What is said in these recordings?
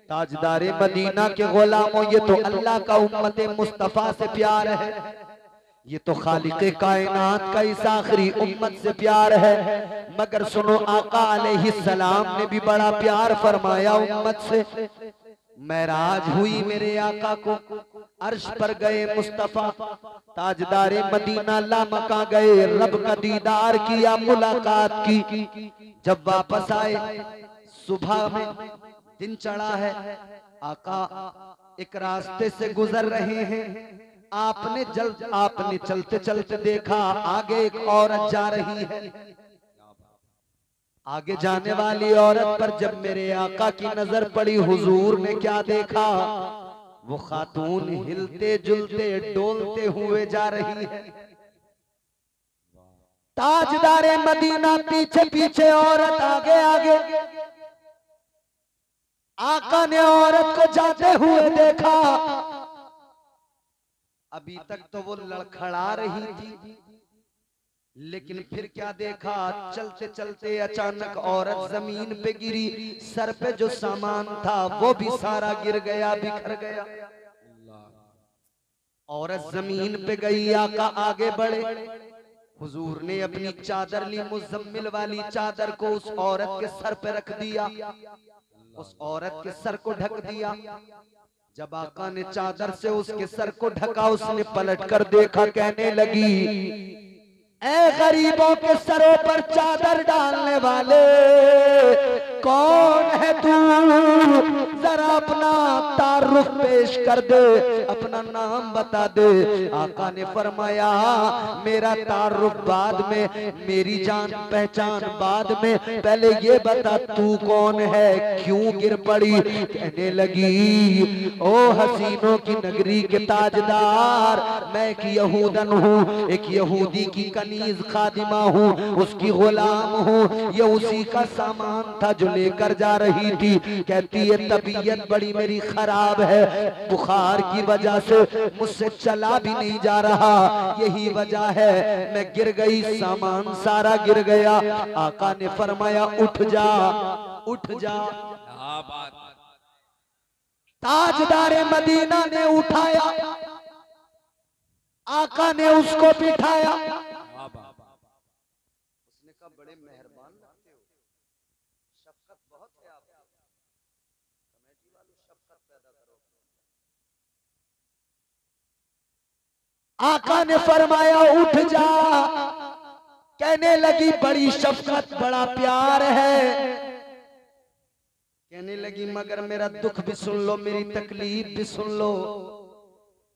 ताजदारे Medina के गुलामों, ये तो अल्लाह का उम्मत मुस्तफा से प्यार है, ये तो खालिक़े कायनात का इस आखिरी उम्मत से प्यार है। मगर सुनो, आका अलैहिस्सलाम ने भी बड़ा प्यार फरमाया उम्मत से। मेराज हुई मेरे आका को, अर्श पर गए मुस्तफा, ताजदारे मदीना लामका गए, रब का दीदार किया, मुलाकात की। जब वापस आए, सुबह में दिन चढ़ा है, आका एक रास्ते से गुजर रहे हैं। आपने चलते चलते देखा आगे एक औरत जा रही है। आगे जाने वाली औरत पर जब मेरे आका की नजर पड़ी, हुजूर ने क्या देखा? वो खातून हिलते जुलते डोलते हुए जा रही है। ताजदारे मदीना पीछे पीछे, औरत आगे आगे। आका ने औरत को जाते हुए देखा। अभी तक तो वो लड़खड़ा रही थी, लेकिन फिर क्या देखा? चलते चलते अचानक औरत जमीन पे गिरी। सर पे जो सामान था वो भी सारा गिर गया, बिखर गया। औरत जमीन पे गई, आका आगे बढ़े। हुजूर ने अपनी चादर ली, मुज़म्मिल वाली चादर को उस औरत के सर पे रख दिया, उस औरत के सर को ढक दिया। जब आका ने चादर से उसके सर को ढका, उसने पलट कर देखा, कहने लगी, ऐ गरीबों के सरों पर चादर डालने वाले, कौन है तू? जरा अपना तारुफ पेश कर दे, अपना नाम बता दे। आका ने फरमाया, मेरा तारुफ बाद में, मेरी जान पहचान बाद में, पहले ये बता तू कौन है, क्यों गिर पड़ी? कहने लगी, ओ हसीनों की नगरी के ताजदार, मैं एक यहूदन हूँ, एक यहूदी की कनीज खादिमा हूँ, उसकी गुलाम हूँ। ये उसी का सामान था जो लेकर जा रही थी। कहती है तबीयत बड़ी मेरी खराब है, बुखार की वजह से मुझसे चला भी नहीं जा रहा, यही वजह है मैं गिर गई, सामान सारा गिर गया। आका ने फरमाया, उठ जा, उठ जा। ताजदारे मदीना ने उठाया, आका ने उसको बिठाया। उसने कहा, बड़े मेहरबान लगते हो, शफकत बहुत है आपकी, कमेटी वालों शफकत पैदा करो। आका ने फरमाया, उठ जा। कहने लगी, बड़ी शफकत, बड़ा प्यार है। कहने लगी, मगर मेरा दुख भी सुन लो, मेरी तकलीफ भी सुन लो।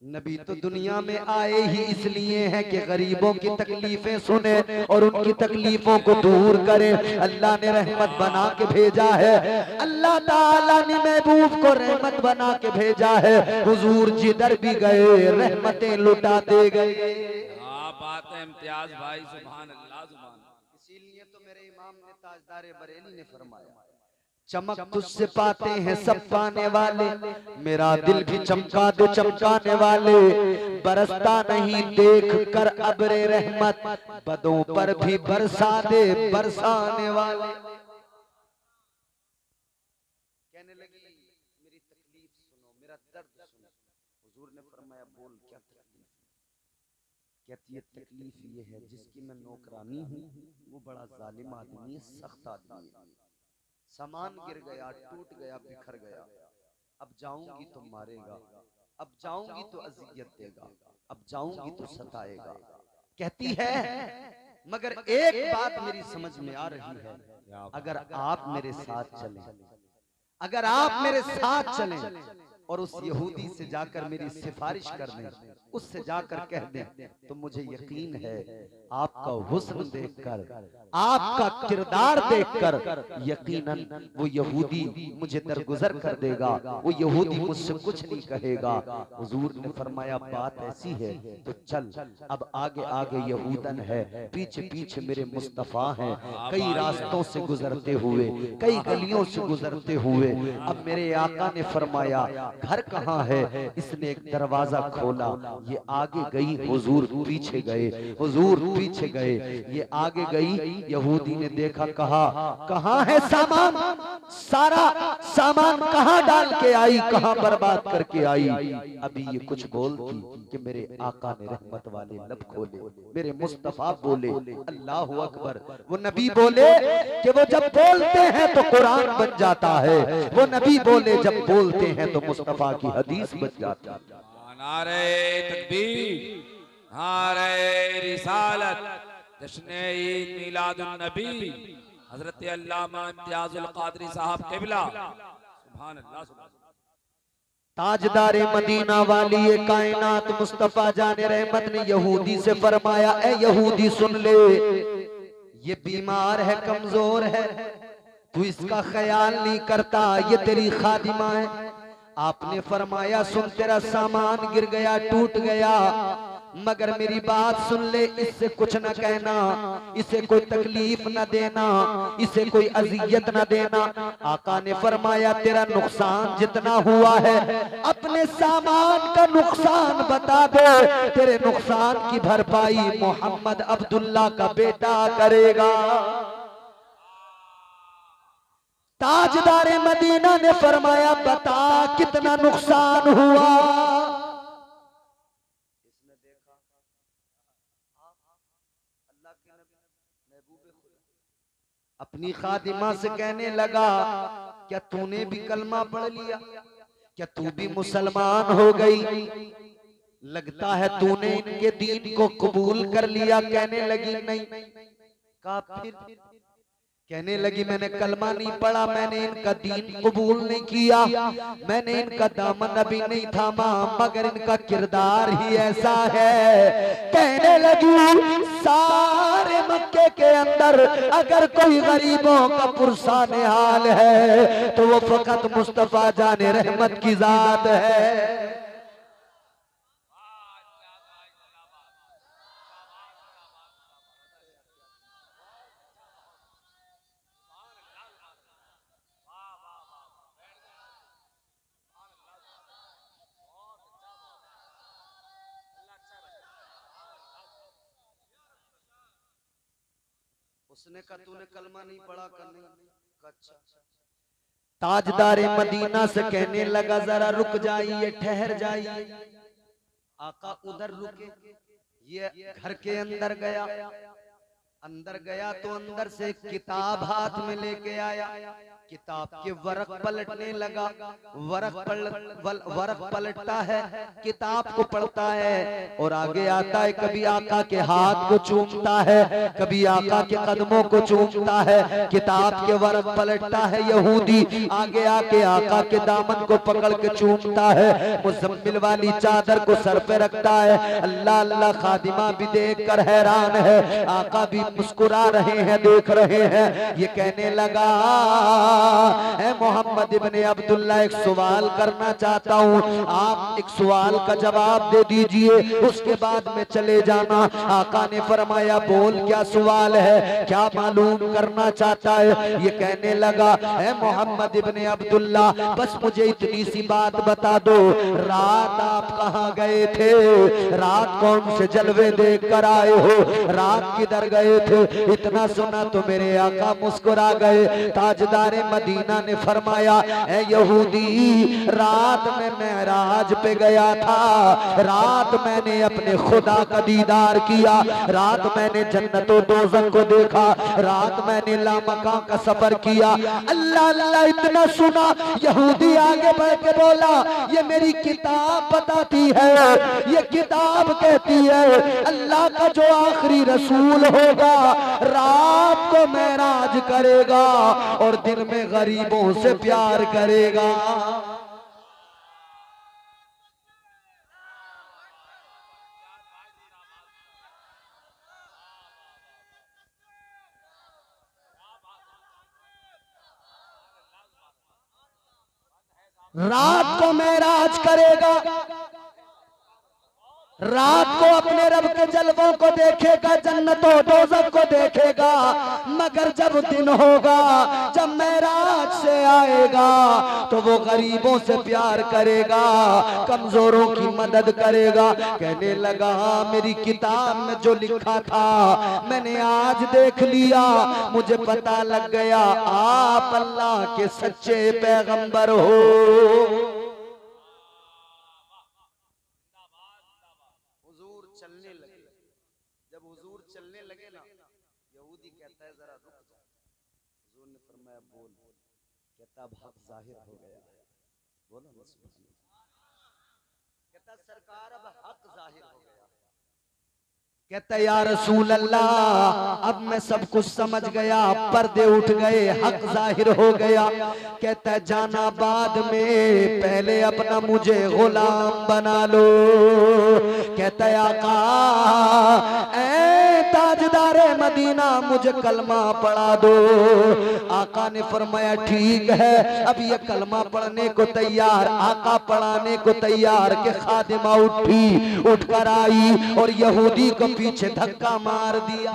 नबी तो दुनिया में आए ही इसलिए हैं कि गरीबों की तकलीफें सुने और उनकी तकलीफों को दूर करे। अल्लाह ने रहमत बना के भेजा है, अल्लाह ताला ने महबूब को रहमत बना के भेजा है। हुजूर जिधर भी गए रहमतें लुटाते गए। बात है इम्तियाज भाई, सुभान अल्लाह, सुभान। इसीलिए तो मेरे इमाम ने, ताजदारे बरेली ने फरमाया, चमक तुझसे पाते हैं सब पाने वाले, मेरा दिल भी चमका दे चमकाने वाले। बरसता नहीं देख कर अब्रे रहमत, बदों पर भी बरसा दे बरसाने वाले। कहने लगी, मेरी तकलीफ सुनो, मेरा दर्द सुनो। हुजूर ने फरमाया, बोल क्या तकलीफ? कहती है, तकलीफ ये है, जिसकी मैं नौकरानी हूँ वो बड़ा जालिम आदमी है, सख्त आदमी है। सामान गिर गया, टूट गया, बिखर गया। अब जाऊंगी तो मारेगा, अब जाऊंगी तो अजियत देगा, अब जाऊंगी तो सताएगा। कहती है, मगर एक बात मेरी समझ में आ रही है, अगर आप मेरे साथ चलें, अगर आप मेरे साथ चलें और उस यहूदी से जाकर मेरी सिफारिश कर दें, उससे जाकर कह दें, तो मुझे यकीन है आपका हुस्न देखकर, आपका किरदार देखकर यकीनन वो यहूदी मुझे दरगुजर कर देगा, वो यहूदी मुझसे कुछ नहीं कहेगा। हुजूर ने फरमाया, बात ऐसी है तो चल। अब आगे आगे यहूदन है, पीछे पीछे मेरे मुस्तफा हैं, कई रास्तों से गुजरते हुए, कई गलियों से गुजरते हुए। अब मेरे आका ने फरमाया, घर कहाँ है? इसने एक दरवाजा खोला, ये आगे गई, हुजूर पीछे गए, हुजूर पीछे गए, ये आगे गई। यहूदी ने देखा, कहा कहाँ है सामान? सारा सामान कहाँ डाल के आई, कहाँ बर्बाद करके आई? अभी ये कुछ बोलती कि मेरे आका ने रहमत वाले लब खोले, मेरे मुस्तफा बोले अल्लाह अकबर। वो नबी बोले कि वो जब बोलते हैं तो कुरान बन जाता है, वो नबी बोले जब बोलते हैं तो मुस्तफा की हदीस बन जाती है। नारे तकबीर, नारे रिसालत, जश्न ईद मिलादुन नबी हजरत अल्लामा इम्तियाजुल कादरी साहब क़िबला। सुभान अल्लाह, सुभान अल्लाह। ताजदारे मदीना वाली ये कायनात मुस्तफा जाने रहमत ने यहूदी से फरमाया, ए यहूदी सुन ले, ये बीमार है, कमजोर है, तू इसका ख्याल नहीं करता, ये तेरी खादिमा है। आपने फरमाया सुन, तेरा सामान गिर गया, टूट गया, मगर मेरी बात सुन ले, इससे कुछ न कहना, इसे कोई तकलीफ न देना, इसे कोई अजियत न देना। आका ने फरमाया तेरा नुकसान जितना हुआ है, अपने सामान का नुकसान बता दे, तेरे नुकसान की भरपाई मोहम्मद अब्दुल्ला का बेटा करेगा। ताजदारे मदीना ने फरमाया बता कितना नुकसान हुआ। अपनी खादिमा से कहने लगा, क्या तूने भी कलमा पढ़ लिया? क्या तू भी मुसलमान हो गई? लगता है तूने इनके दीन को कबूल कर लिया। कहने लगी नहीं। काफिर कहने लगी मैंने कलमा नहीं पढ़ा, मैंने इनका दीन कबूल नहीं किया, मैंने इनका दामन अभी नहीं थामा, मगर इनका किरदार ही ऐसा है। कहने लगी सारे मक्के के अंदर अगर कोई गरीबों का पुरसान हाल है तो वो फकत मुस्तफा जाने रहमत की जात है। उसने कहा तूने कलमा नहीं पढ़ा करने। अच्छा। ताजदारे मदीना से कहने लगा जरा रुक जाइए, ठहर जाइए। आका उधर रुके, ये घर के अंदर गया। अंदर गया तो अंदर से एक किताब हाथ में लेके आया। किताब के वरक पलटने लगा। वरक पलटता है, किताब को पढ़ता है और आगे आता है। कभी आका के हाथ को चूमता है, कभी आका के कदमों को चूमता है। किताब के वरक पलटता है यहूदी, आगे आके आका के दामन को पकड़ के चूमता है। मुज़म्मिल वाली चादर को सर पे रखता है। अल्लाह अल्लाह, खादिमा भी देख कर हैरान है, आका भी मुस्कुरा रहे हैं, देख रहे हैं। ये कहने लगा है मोहम्मद इब्ने अब्दुल्ला, एक सवाल करना चाहता हूँ, आप एक सवाल का जवाब दे दीजिए, उसके बाद में चले जाना। आका ने फरमाया बोल क्या सवाल है, क्या मालूम करना चाहता है? ये कहने लगा है मोहम्मद इब्ने अब्दुल्ला, बस मुझे इतनी सी बात बता दो, रात आप कहाँ गए थे? रात कौन से जलवे देख कर आए हो? रात किधर गए थे? इतना सुना तो मेरे आका मुस्कुरा गए। ताजदारे मदीना ने फरमाया ऐ यहूदी, रात में मेराज पे गया था, रात मैंने अपने खुदा का दीदार किया, रात मैंने जन्नतो दोज़ख को देखा, रात मैंने लामका का सफर किया। अल्लाह अल्लाह, इतना सुना यहूदी आगे बढ़ के बोला ये मेरी किताब बताती है, ये किताब कहती है अल्लाह का जो आखिरी रसूल होगा रात को मेराज करेगा और दिन में गरीबों से प्यार करेगा। रात को मेराज करेगा, रात को अपने रब के जलवों को देखेगा, जन्नतों दोज़ख को देखेगा, मगर जब दिन होगा, जब मेराज से आएगा, तो वो गरीबों से प्यार करेगा, कमजोरों की मदद करेगा। कहने लगा मेरी किताब में जो लिखा था मैंने आज देख लिया, मुझे पता लग गया आप अल्लाह के सच्चे पैगंबर हो। चलने लगे, जब हुजूर चलने लगे ना, यहूदी कहता है जरा रुक जा। हुजूर ने फरमाया बोल। कहता अब हक जाहिर हो गया। बोलो ना सुभान अल्लाह। कहता सरकार अब हक जाहिर हो गया। कहता या रसूल अल्लाह अब मैं सब कुछ समझ गया, पर्दे उठ गए, हक जाहिर हो गया। कहता जाना बाद में, पहले अपना मुझे गुलाम बना लो। कहता आका ऐ ताजदारे मदीना मुझे कलमा पढ़ा दो। आका ने फरमाया ठीक है, अब ये कलमा पढ़ने को तैयार, आका पढ़ाने को तैयार के खादिमा उठी, उठकर आई और यहूदी को पीछे धक्का मार दिया।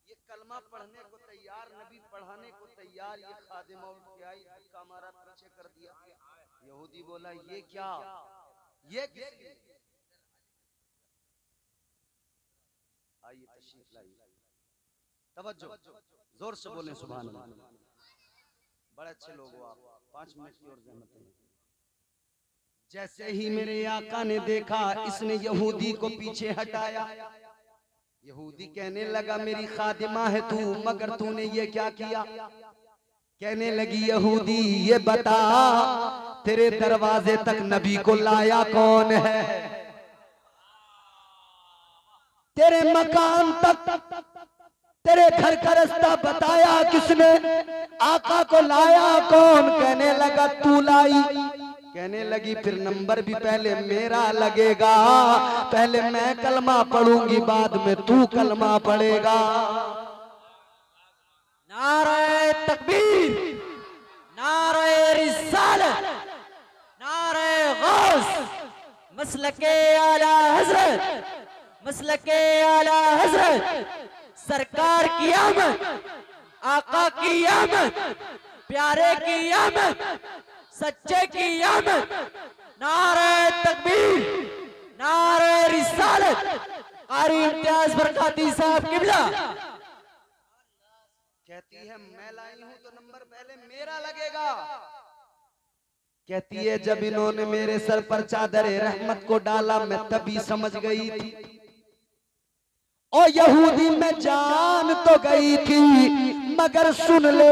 ये कलमा पढ़ने को तैयार, नबी पढ़ाने को तैयार, ये खादिमा उठ के आई, धक्का मारा, पीछे कर दिया। यहूदी बोला ये क्या, ये आइए तशरीफ लाइए, तवज्जो, जोर से बोले सुभान अल्लाह। बड़े अच्छे लोग हो आप, 5 मिनट की और जहमत है। जैसे ही मेरे आका ने देखा इसने यहूदी को पीछे हटाया, यहूदी कहने लगा मेरी खादिमा है तू, मगर तूने ये क्या किया। कहने लगी यहूदी ये बता तेरे दरवाजे तक नबी को लाया कौन है, तेरे मकान तक, तेरे घर का रास्ता बताया किसने, आका को लाया कौन। कहने लगा तू लाई। कहने लगी फिर नंबर भी पहले मेरा लगेगा, पहले मैं कलमा पढ़ूंगी बाद में तू कलमा पढ़ेगा। नारे तकबीर, नारे रिसालत, नारे गौस, मसलके आला हजरत, मसलके आला हजरत, सरकार की आमद, आका की आमद, प्यारे की आमद, सच्चे की आमद। नारे तकबीर, नारे रिसालत, कारी इम्तियाज बरकाती साहब किबला। कहती है मैं लाई हूं तो नंबर पहले मेरा लगेगा। कहती है जब इन्होंने मेरे सर पर चादर रहमत को डाला मैं तभी समझ गई थी, और यहूदी में जान तो गई थी, मगर सुन ले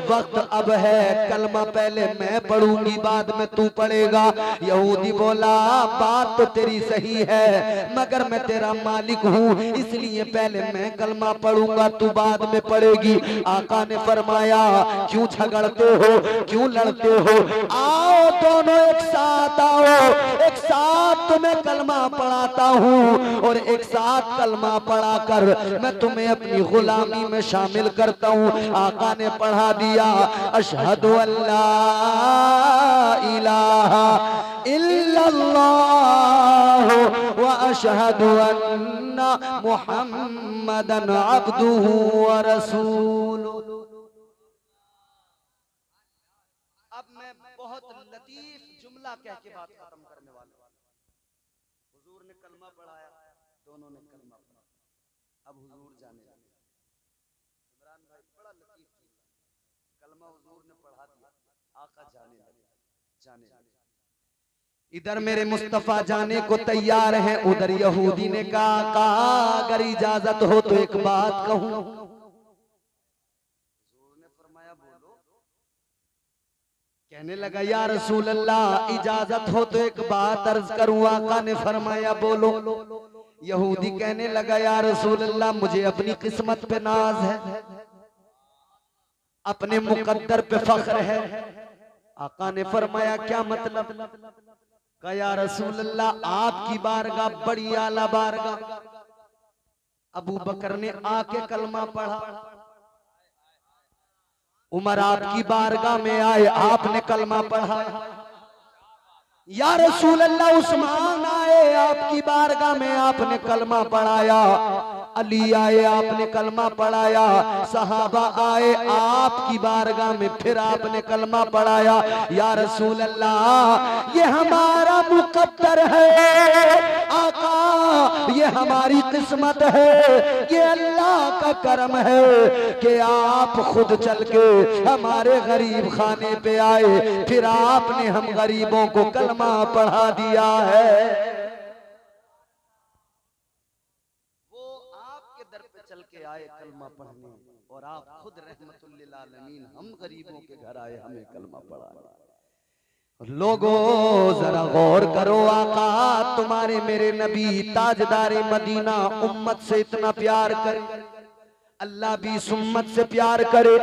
वक्त अब है, कलमा पहले मैं पढ़ूंगी बाद में तू पढ़ेगा। यहूदी बोला बात तो तेरी सही है, मगर मैं तेरा मालिक हूँ इसलिए पहले मैं कलमा पढ़ूंगा तू बाद में पढ़ेगी। आका ने फरमाया क्यों झगड़ते हो, क्यों लड़ते हो, आओ दोनों एक साथ आओ, एक साथ तुम्हें कलमा पढ़ाता हूँ और एक साथ कलमा पढ़ा कर मैं तुम्हें अपनी गुलामी में शामिल करता हूँ। आका ने पढ़ा दिया अशहदु अल्ला इलाहा इल्लल्लाह व अशहदु अन्ना मुहम्मदन अब्दुहु व रसूलुहु। अब मैं बहुत लतीफ जुमला कह के बात खत्म करने वाला हूं। हुजूर ने कलमा पढ़ाया, दोनों ने कलमा पढ़ा, अब हुजूर जाने लगे। इमरान भाई बड़ा लतीफ कलमा हुजूर ने पढ़ा दिया, आका जाने लगे, जाने लगे। इधर मेरे मुस्तफा जाने को तैयार हैं, उधर यहूदी ने कहा अगर इजाजत हो तो एक बात कहूं। हुजूर ने फरमाया बोलो। कहने लगा या रसूल अल्लाह इजाजत हो तो एक बात अर्ज करूं। आका ने फरमाया बोलो। यहूदी कहने लगा या रसूल अल्लाह मुझे अपनी किस्मत पे नाज है, अपने मुकद्दर पे फख्र है। आका ने फरमाया क्या मतलब। कहा या रसूल अल्लाह आपकी बारगाह बड़ी आला बारगाह। अबू बकर ने आके कलमा पढ़ा, उमर आपकी बारगाह में आए, आपने कलमा पढ़ा, या रसूल अल्लाह, उस्मान आए आपकी बारगाह में, आपने कलमा पढ़ाया। अली आए, आपने कलमा पढ़ाया। सहाबा आए आपकी बारगाह में, फिर आपने कलमा पढ़ाया। या रसूल अल्लाह, ये हमारा मुकद्दर है आका, ये हमारी किस्मत है, ये अल्लाह का करम है कि आप खुद चल के हमारे गरीब खाने पे आए, फिर आपने हम गरीबों को कलमा पढ़ा दिया है। वो आपके दर पे चल के आए कलमा पढ़ने, और आप खुद रहमतुल लिल आलमीन हम गरीबों के घर आए, हमें कलमा पढ़ाया। लोगों जरा गौर करो, आका तुम्हारे मेरे नबी ताजदारे मदीना उम्मत से इतना प्यार करे, अल्लाह भी इस उम्मत से प्यार करे,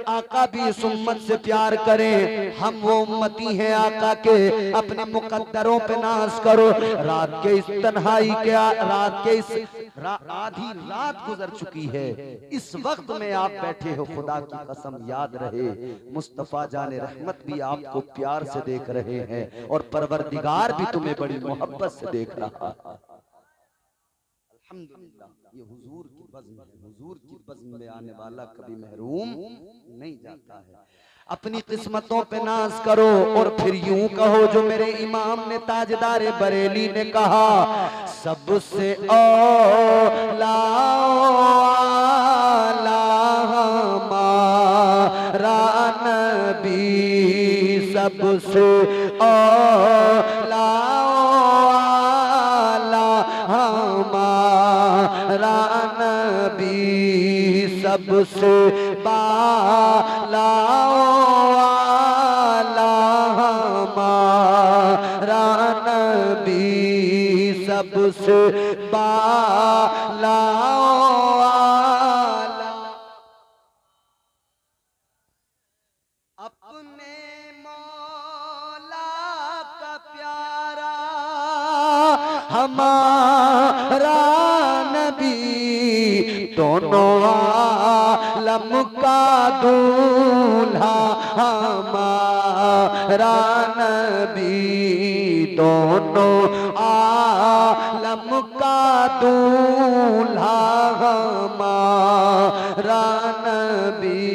आका भी इस उम्मत से प्यार करे। हम वो उम्मती हैं आका के, अपने मुकद्दरों पे नाज करो। रात के इस तन्हाई के, रात के इस आधी रात गुजर चुकी है, इस वक्त में आप बैठे हो, खुदा की कसम याद रहे मुस्तफा जाने रहमत भी आपको प्यार से देख रहे हैं, और परवरदिगार भी तुम्हें बड़ी मोहब्बत से देख रहा है। अल्हम्दुलिल्लाह, ये हुजूर की बज़्म है, हुजूर की बज़्म में आने वाला कभी महरूम नहीं जाता है। अपनी किस्मतों पे नाज करो, और फिर यूं कहो जो मेरे इमाम ने ताजदारे बरेली ने कहा, सबसे औला हमारा नबी, सबसे औला हमारा नबी, सबसे बाला हमारा नबी, सबसे बाला। अपने मौला का प्यारा हमारा नबी, दोनों आलम का दूल्हा हमारा नबी, दोनों आलम का दूल्हा हमारा नबी,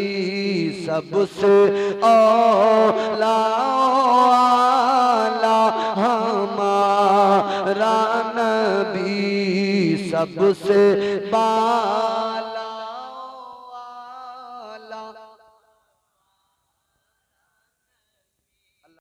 सबसे औला हमारा नबी, सबसे बा